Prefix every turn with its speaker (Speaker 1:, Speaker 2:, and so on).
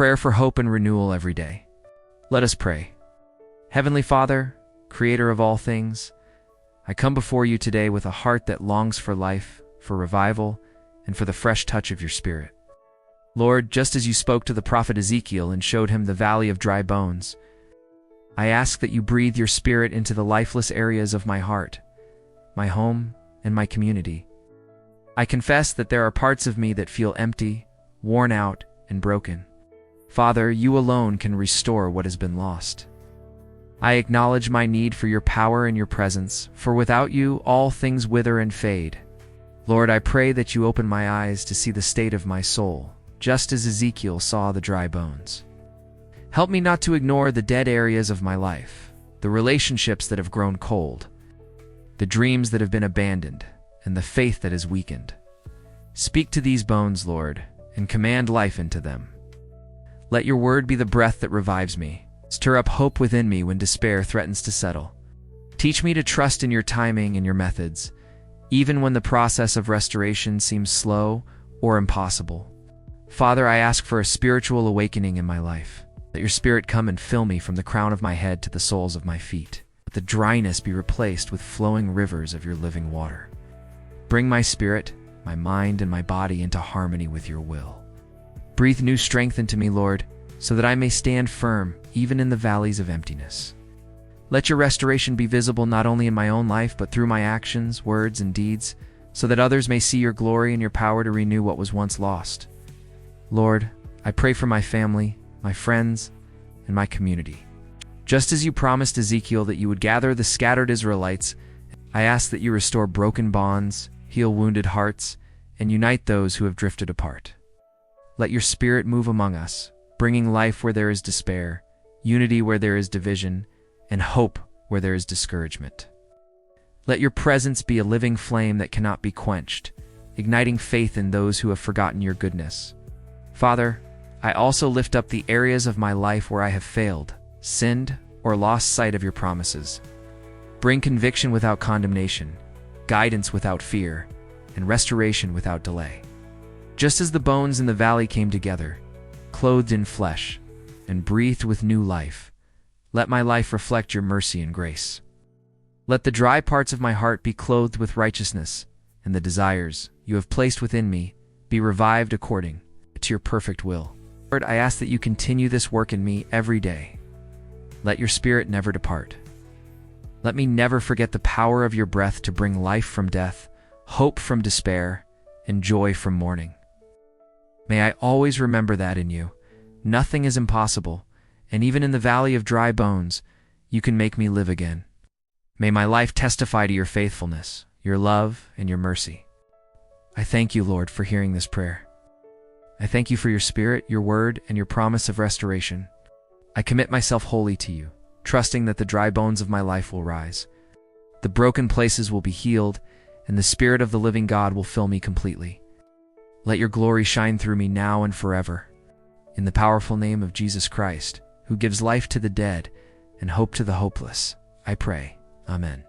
Speaker 1: prayer for hope and renewal every day. Let us pray. Heavenly Father, Creator of all things, I come before you today with a heart that longs for life, for revival, and for the fresh touch of your Spirit. Lord, just as you spoke to the prophet Ezekiel and showed him the valley of dry bones, I ask that you breathe your Spirit into the lifeless areas of my heart, my home, and my community. I confess that there are parts of me that feel empty, worn out, and broken. Father, you alone can restore what has been lost. I acknowledge my need for your power and your presence, for without you, all things wither and fade. Lord, I pray that you open my eyes to see the state of my soul, just as Ezekiel saw the dry bones. Help me not to ignore the dead areas of my life, the relationships that have grown cold, the dreams that have been abandoned, and the faith that has weakened. Speak to these bones, Lord, and command life into them. Let your word be the breath that revives me. Stir up hope within me when despair threatens to settle. Teach me to trust in your timing and your methods, even when the process of restoration seems slow or impossible. Father, I ask for a spiritual awakening in my life. Let your Spirit come and fill me from the crown of my head to the soles of my feet. Let the dryness be replaced with flowing rivers of your living water. Bring my spirit, my mind, and my body into harmony with your will. Breathe new strength into me, Lord, so that I may stand firm even in the valleys of emptiness. Let your restoration be visible not only in my own life, but through my actions, words, and deeds, so that others may see your glory and your power to renew what was once lost. Lord, I pray for my family, my friends, and my community. Just as you promised Ezekiel that you would gather the scattered Israelites, I ask that you restore broken bonds, heal wounded hearts, and unite those who have drifted apart. Let your Spirit move among us, bringing life where there is despair, unity where there is division, and hope where there is discouragement. Let your presence be a living flame that cannot be quenched, igniting faith in those who have forgotten your goodness. Father, I also lift up the areas of my life where I have failed, sinned, or lost sight of your promises. Bring conviction without condemnation, guidance without fear, and restoration without delay. Just as the bones in the valley came together, clothed in flesh, and breathed with new life, let my life reflect your mercy and grace. Let the dry parts of my heart be clothed with righteousness, and the desires you have placed within me be revived according to your perfect will. Lord, I ask that you continue this work in me every day. Let your Spirit never depart. Let me never forget the power of your breath to bring life from death, hope from despair, and joy from mourning. May I always remember that in you, nothing is impossible, and even in the valley of dry bones, you can make me live again. May my life testify to your faithfulness, your love, and your mercy. I thank you, Lord, for hearing this prayer. I thank you for your Spirit, your word, and your promise of restoration. I commit myself wholly to you, trusting that the dry bones of my life will rise. The broken places will be healed, and the Spirit of the living God will fill me completely. Let your glory shine through me now and forever. In the powerful name of Jesus Christ, who gives life to the dead and hope to the hopeless, I pray. Amen.